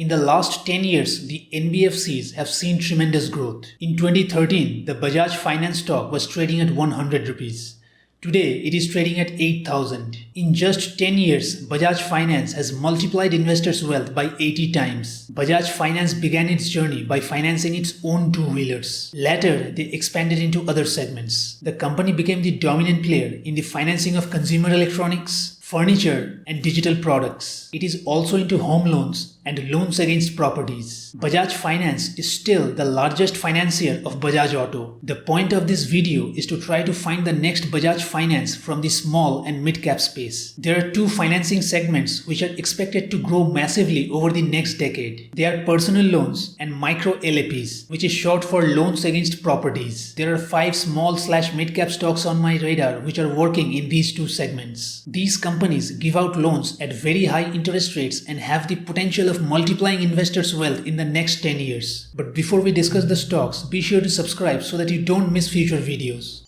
In the last 10 years, the NBFCs have seen tremendous growth. In 2013, the Bajaj Finance stock was trading at 100 rupees. Today, it is trading at 8,000. In just 10 years, Bajaj Finance has multiplied investors' wealth by 80 times. Bajaj Finance began its journey by financing its own two-wheelers. Later, they expanded into other segments. The company became the dominant player in the financing of consumer electronics, furniture, and digital products. It is also into home loans and loans against properties. Bajaj Finance is still the largest financier of Bajaj Auto. The point of this video is to try to find the next Bajaj Finance from the small and mid-cap space. There are two financing segments which are expected to grow massively over the next decade. They are personal loans and micro LAPs, which is short for loans against properties. There are 5 small/mid-cap stocks on my radar which are working in these two segments. These companies give out loans at very high interest rates and have the potential of multiplying investors' wealth in the next 10 years. But before we discuss the stocks, be sure to subscribe so that you don't miss future videos.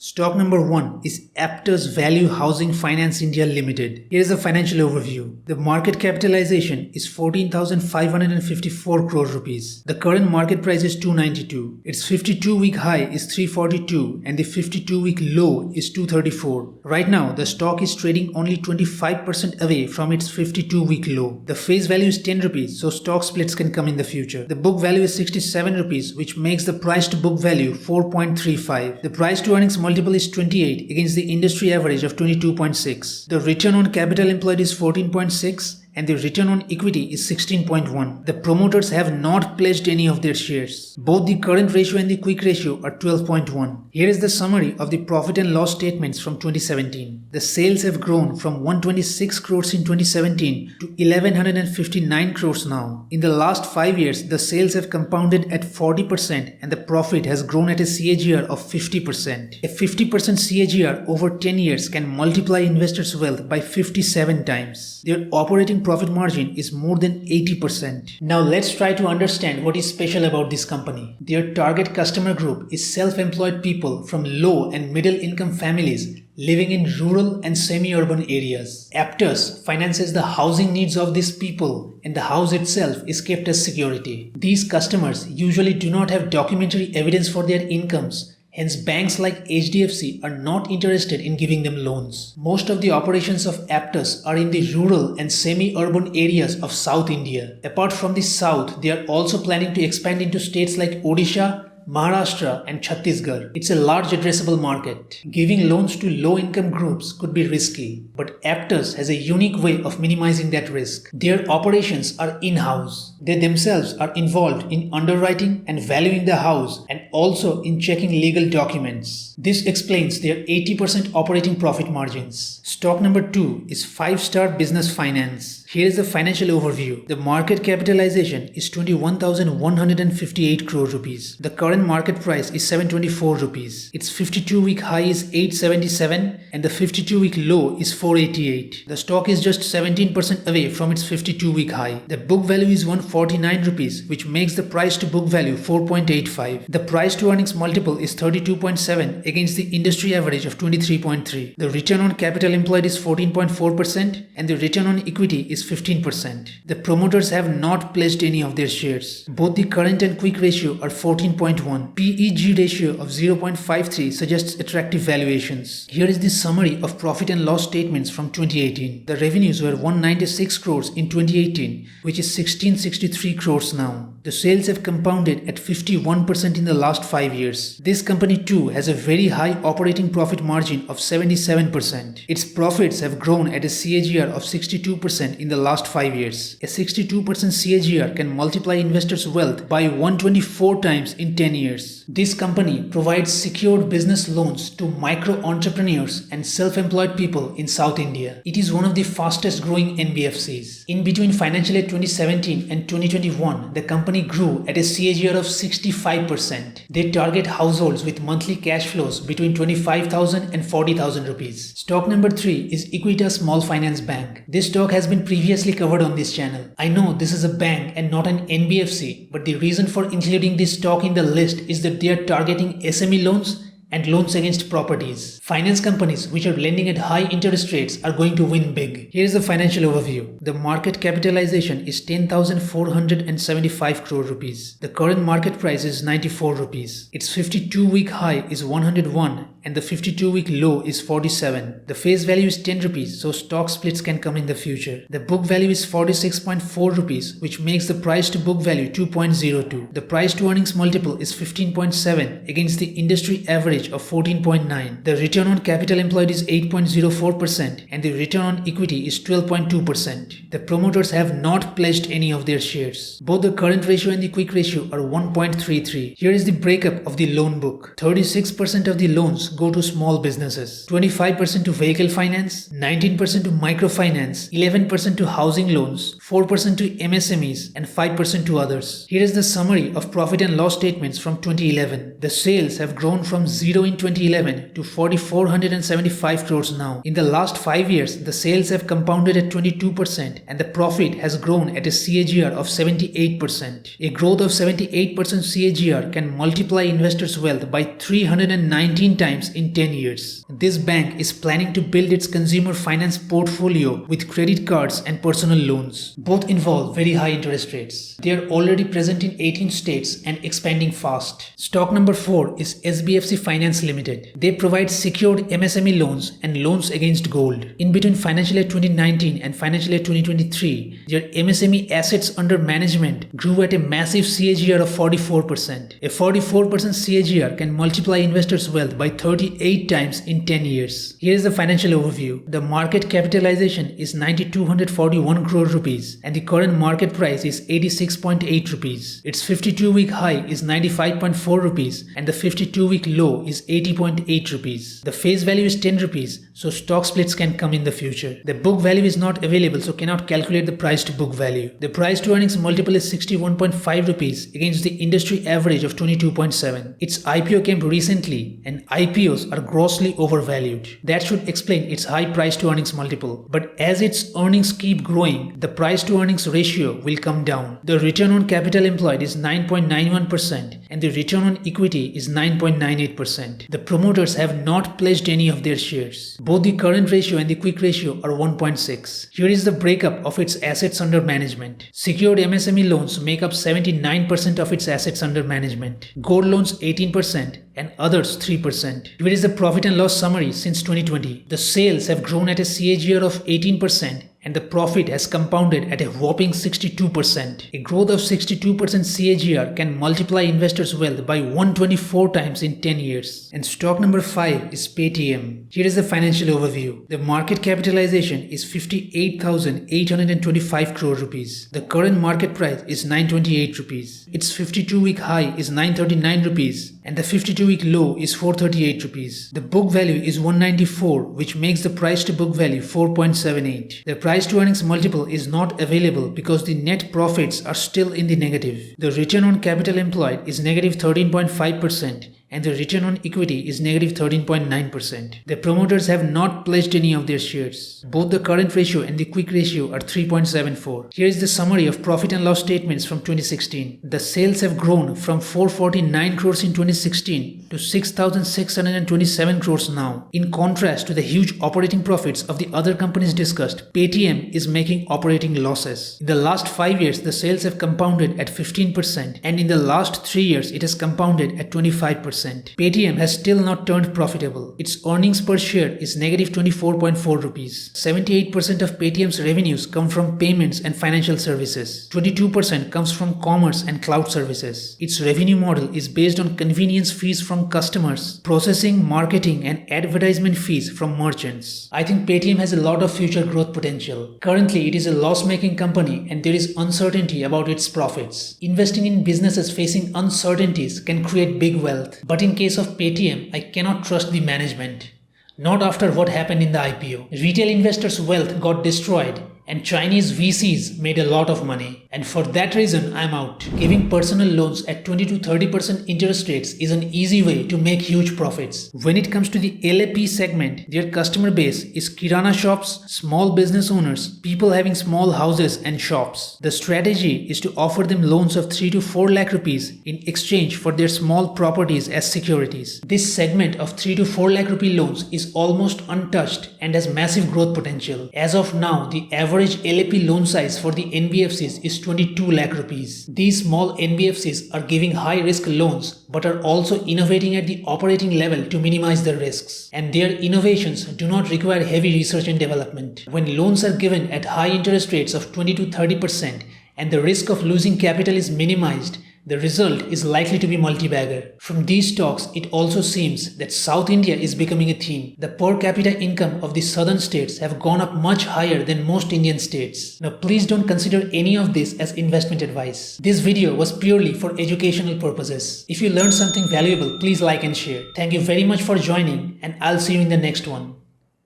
Stock number 1 is Aptus Value Housing Finance India Limited. Here is the financial overview. The market capitalization is 14,554 crore rupees. The current market price is 292. Its 52-week high is 342 and the 52-week low is 234. Right now, the stock is trading only 25% away from its 52-week low. The face value is 10 rupees, so stock splits can come in the future. The book value is 67 rupees, which makes the price to book value 4.35. The price to earnings multiple is 28 against the industry average of 22.6. The return on capital employed is 14.6 and the return on equity is 16.1. The promoters have not pledged any of their shares. Both the current ratio and the quick ratio are 12.1. Here is the summary of the profit and loss statements from 2017. The sales have grown from 126 crores in 2017 to 1159 crores now. In the last 5 years, the sales have compounded at 40% and the profit has grown at a CAGR of 50%. A 50% CAGR over 10 years can multiply investors' wealth by 57 times. Their operating profit margin is more than 80%. Now let's try to understand what is special about this company. Their target customer group is self-employed people from low and middle income families living in rural and semi-urban areas. Aptus finances the housing needs of these people and the house itself is kept as security. These customers usually do not have documentary evidence for their incomes. Hence, banks like HDFC are not interested in giving them loans. Most of the operations of Aptus are in the rural and semi-urban areas of South India. Apart from the South, they are also planning to expand into states like Odisha, Maharashtra and Chhattisgarh. It's a large addressable market. Giving loans to low-income groups could be risky, but Aptus has a unique way of minimizing that risk. Their operations are in-house. They themselves are involved in underwriting and valuing the house and also in checking legal documents. This explains their 80% operating profit margins. Stock number 2 is 5-Star Business Finance. Here is the financial overview. The market capitalization is 21,158 crore rupees. The current market price is 724 rupees. Its 52-week high is 877 and the 52-week low is 488. The stock is just 17% away from its 52-week high. The book value is 149 rupees, which makes the price to book value 4.85. The price to earnings multiple is 32.7 against the industry average of 23.3. The return on capital employed is 14.4% and the return on equity is 15%. The promoters have not pledged any of their shares. Both the current and quick ratio are 14.1. PEG ratio of 0.53 suggests attractive valuations. Here is the summary of profit and loss statements from 2018. The revenues were 196 crores in 2018, which is 1663 crores now. The sales have compounded at 51% in the last 5 years. This company too has a very high operating profit margin of 77%. Its profits have grown at a CAGR of 62% in the last 5 years. A 62% CAGR can multiply investors' wealth by 124 times in 10 years. This company provides secured business loans to micro entrepreneurs and self-employed people in South India. It is one of the fastest growing NBFCs. In between financial year 2017 and 2021, the company grew at a CAGR of 65%. They target households with monthly cash flows between 25,000 and 40,000 rupees. Stock number 3 is Equitas Small Finance Bank. This stock has been previously covered on this channel. I know this is a bank and not an NBFC, but the reason for including this stock in the list is that they are targeting SME loans and loans against properties. Finance companies which are lending at high interest rates are going to win big. Here is the financial overview. The market capitalization is 10,475 crore rupees. The current market price is 94 rupees. Its 52-week high is 101 and the 52-week low is 47. The face value is 10 rupees, so stock splits can come in the future. The book value is 46.4 rupees, which makes the price to book value 2.02. The price to earnings multiple is 15.7 against the industry average of 14.9. The return on capital employed is 8.04% and the return on equity is 12.2%. The promoters have not pledged any of their shares. Both the current ratio and the quick ratio are 1.33. Here is the breakup of the loan book. 36% of the loans go to small businesses, 25% to vehicle finance, 19% to microfinance, 11% to housing loans, 4% to MSMEs and 5% to others. Here is the summary of profit and loss statements from 2011. The sales have grown from 0 in 2011 to 4,475 crores now. In the last 5 years, the sales have compounded at 22% and the profit has grown at a CAGR of 78%. A growth of 78% CAGR can multiply investors' wealth by 319 times in 10 years. This bank is planning to build its consumer finance portfolio with credit cards and personal loans. Both involve very high interest rates. They are already present in 18 states and expanding fast. Stock number 4 is SBFC Finance Limited. They provide secured MSME loans and loans against gold. In between financial year 2019 and financial year 2023, their MSME assets under management grew at a massive CAGR of 44%. A 44% CAGR can multiply investors' wealth by 38 times in 10 years. Here is the financial overview. The market capitalization is 9,241 crore rupees and the current market price is 86.8 rupees. Its 52-week high is 95.4 rupees and the 52-week low is 80.8 rupees. The face value is 10 rupees, so stock splits can come in the future. The book value is not available, so cannot calculate the price to book value. The price to earnings multiple is 61.5 rupees against the industry average of 22.7. Its IPO came recently and IPOs are grossly overvalued. That should explain its high price to earnings multiple. But as its earnings keep growing, the price to earnings ratio will come down. The return on capital employed is 9.91% and the return on equity is 9.98%. The promoters have not pledged any of their shares. Both the current ratio and the quick ratio are 1.6. Here is the breakup of its assets under management. Secured MSME loans make up 79% of its assets under management. Gold loans 18% and others 3%. Here is the profit and loss summary since 2020. The sales have grown at a CAGR of 18% and the profit has compounded at a whopping 62%. A growth of 62% CAGR can multiply investors' wealth by 124 times in 10 years. And stock number 5 is Paytm. Here is the financial overview. The market capitalization is 58,825 crore rupees. The current market price is 928 rupees. Its 52-week high is 939 rupees and the 52-week low is 438 rupees. The book value is 194, which makes the price to book value 4.78. The price to earnings multiple is not available because the net profits are still in the negative. The return on capital employed is negative 13.5% and the return on equity is negative 13.9%. The promoters have not pledged any of their shares. Both the current ratio and the quick ratio are 3.74. Here is the summary of profit and loss statements from 2016. The sales have grown from 449 crores in 2016 to 6,627 crores now. In contrast to the huge operating profits of the other companies discussed, Paytm is making operating losses. In the last 5 years, the sales have compounded at 15% and in the last 3 years, it has compounded at 25%. Paytm has still not turned profitable. Its earnings per share is negative 24.4 rupees. 78% of Paytm's revenues come from payments and financial services. 22% comes from commerce and cloud services. Its revenue model is based on convenience fees from customers, processing, marketing and advertisement fees from merchants. I think Paytm has a lot of future growth potential. Currently, it is a loss-making company and there is uncertainty about its profits. Investing in businesses facing uncertainties can create big wealth. But in case of Paytm, I cannot trust the management. Not after what happened in the IPO. Retail investors' wealth got destroyed and Chinese VCs made a lot of money. And for that reason, I'm out. Giving personal loans at 20 to 30% interest rates is an easy way to make huge profits. When it comes to the LAP segment, their customer base is kirana shops, small business owners, people having small houses and shops. The strategy is to offer them loans of 3 to 4 lakh rupees in exchange for their small properties as securities. This segment of 3 to 4 lakh rupee loans is almost untouched and has massive growth potential. As of now, the average LAP loan size for the NBFCs is 22 lakh rupees. These small NBFCs are giving high risk loans but are also innovating at the operating level to minimize the risks. And their innovations do not require heavy research and development. When loans are given at high interest rates of 20 to 30% and the risk of losing capital is minimized, the result is likely to be multi-bagger. From these talks, it also seems that South India is becoming a theme. The per capita income of the southern states have gone up much higher than most Indian states. Now please don't consider any of this as investment advice. This video was purely for educational purposes. If you learned something valuable, please like and share. Thank you very much for joining, and I'll see you in the next one.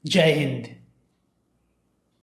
Jai Hind.